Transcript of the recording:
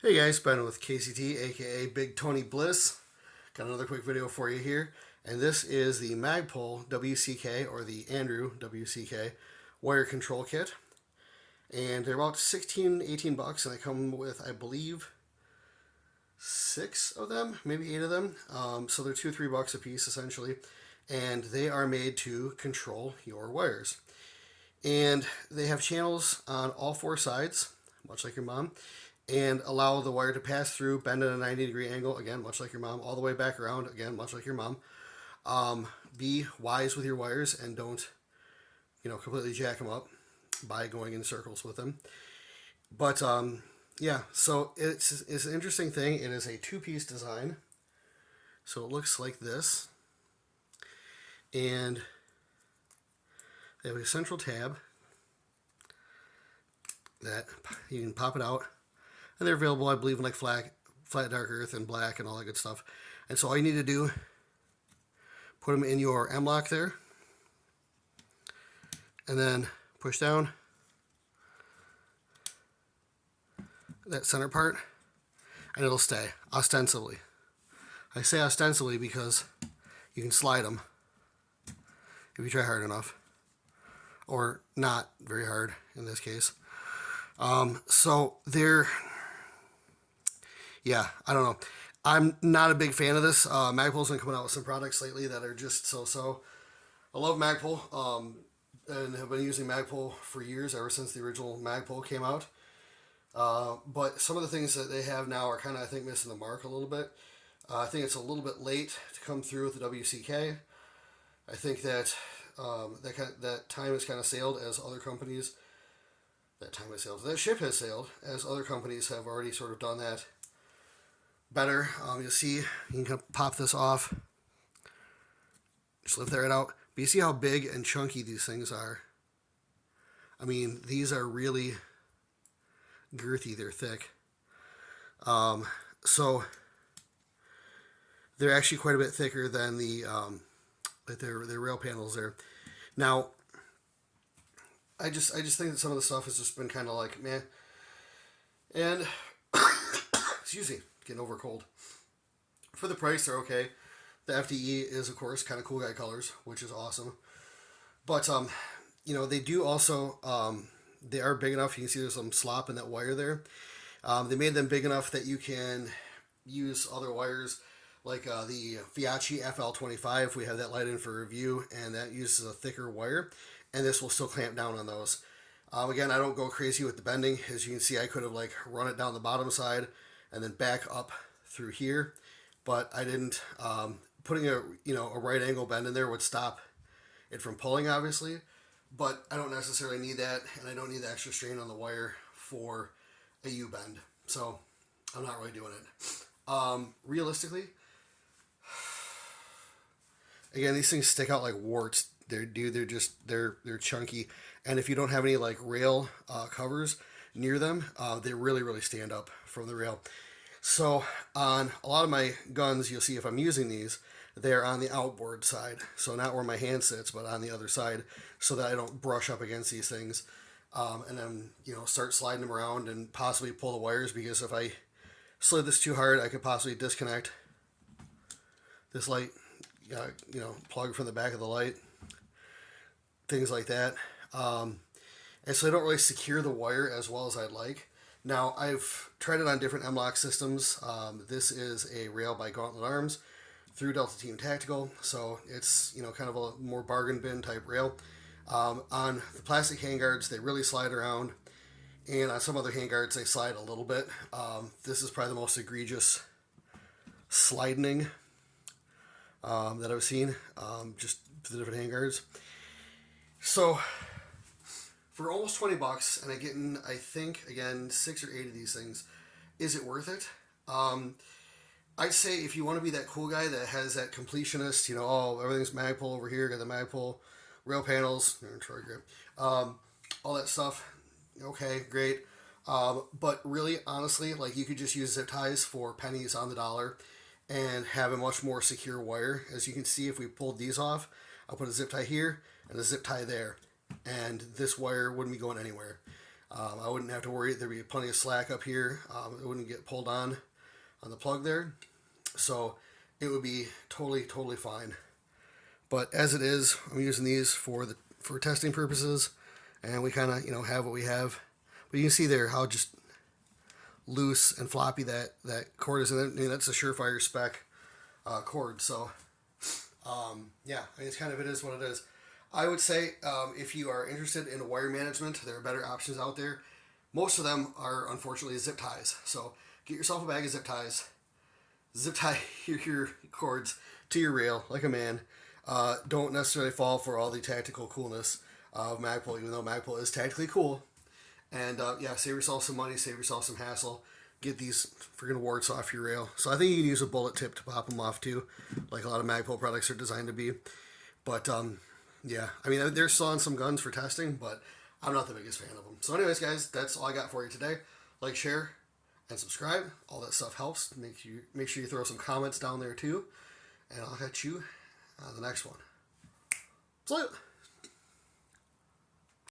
Hey guys, Ben with KCT, aka Big Tony Bliss. Got another quick video for you here, and this is the Magpul WCK or the Andrew WCK wire control kit. And they're about 16, 18 bucks, and they come with, I believe, 6 of them, maybe 8 of them. So they're 2, $3 a piece essentially, and they are made to control your wires. And they have channels on all 4 sides, much like your mom, and allow the wire to pass through, bend at a 90-degree angle, again, much like your mom, all the way back around, again, much like your mom. Be wise with your wires and don't, completely jack them up by going in circles with them. But yeah, so it's an interesting thing. It is a 2-piece design, so it looks like this, and they have a central tab that you can pop it out, and they're available, I believe, in like flat dark earth and black and all that good stuff. And so all you need to do, put them in your M-lock there, and then push down that center part, and it'll stay, ostensibly. I say ostensibly because you can slide them if you try hard enough, or not very hard in this case. So they're, yeah, I don't know. I'm not a big fan of this. Magpul's been coming out with some products lately that are just so-so. I love Magpul, and have been using Magpul for years, ever since the original Magpul came out. But some of the things that they have now are kind of, I think, missing the mark a little bit. I think it's a little bit late to come through with the WCK. I think that that time has kind of sailed as other companies. That ship has sailed as other companies have already sort of done that better. You'll see, you can kind of pop this off, just lift that right out. But you see how big and chunky these things are. I mean, these are really girthy. They're thick. So they're actually quite a bit thicker than the their rail panels there. Now, I just think that some of the stuff has just been kind of like meh. And excuse me, getting over a cold. For the price, they're okay. The FDE is, of course, kind of cool guy colors, which is awesome. But they do also, they are big enough. You can see there's some slop in that wire there. They made them big enough that you can use other wires, like the Fiachi FL25. We have that light in for review, and that uses a thicker wire, and this will still clamp down on those. Again, I don't go crazy with the bending. As you can see, I could have like run it down the bottom side and then back up through here, but I didn't. Putting a right angle bend in there would stop it from pulling, obviously, but I don't necessarily need that, and I don't need the extra strain on the wire for a U-bend, so I'm not really doing it. Realistically, again, these things stick out like warts. They're chunky, and if you don't have any like rail covers near them, they really stand up from the rail. So on a lot of my guns, you'll see if I'm using these, they're on the outboard side, so not where my hand sits, but on the other side, so that I don't brush up against these things, and then start sliding them around and possibly pull the wires, because if I slid this too hard, I could possibly disconnect this light, plug from the back of the light, things like that. And so I don't really secure the wire as well as I'd like. Now, I've tried it on different M-lock systems. This is a rail by Gauntlet Arms through Delta Team Tactical, so it's kind of a more bargain bin type rail. On the plastic handguards, they really slide around, and on some other handguards, they slide a little bit. This is probably the most egregious sliding that I've seen, just for the different handguards. So for almost 20 bucks, and I get in, I think, again, 6 or 8 of these things, is it worth it? I'd say if you want to be that cool guy that has that completionist, everything's Magpul over here, got the Magpul rail panels, grip, all that stuff, okay, great. But really, honestly, like, you could just use zip ties for pennies on the dollar and have a much more secure wire. As you can see, if we pulled these off, I'll put a zip tie here and a zip tie there, and this wire wouldn't be going anywhere. I wouldn't have to worry. There'd be plenty of slack up here. It wouldn't get pulled on the plug there. So it would be totally fine. But as it is, I'm using these for testing purposes, and we kind of have what we have. But you can see there how just loose and floppy that cord is, and that's a surefire spec cord. So yeah, I mean, it's kind of, it is what it is. I would say if you are interested in wire management, there are better options out there. Most of them are unfortunately zip ties. So get yourself a bag of zip ties. Zip tie your cords to your rail like a man. Don't necessarily fall for all the tactical coolness of Magpul, even though Magpul is tactically cool. And yeah, save yourself some money, save yourself some hassle. Get these freaking warts off your rail. So I think you can use a bullet tip to pop them off too, like a lot of Magpul products are designed to be. But yeah, I mean, they're selling some guns for testing, but I'm not the biggest fan of them. So anyways, guys, that's all I got for you today. Like, share, and subscribe. All that stuff helps. Make sure you throw some comments down there too. And I'll catch you on the next one. Salute!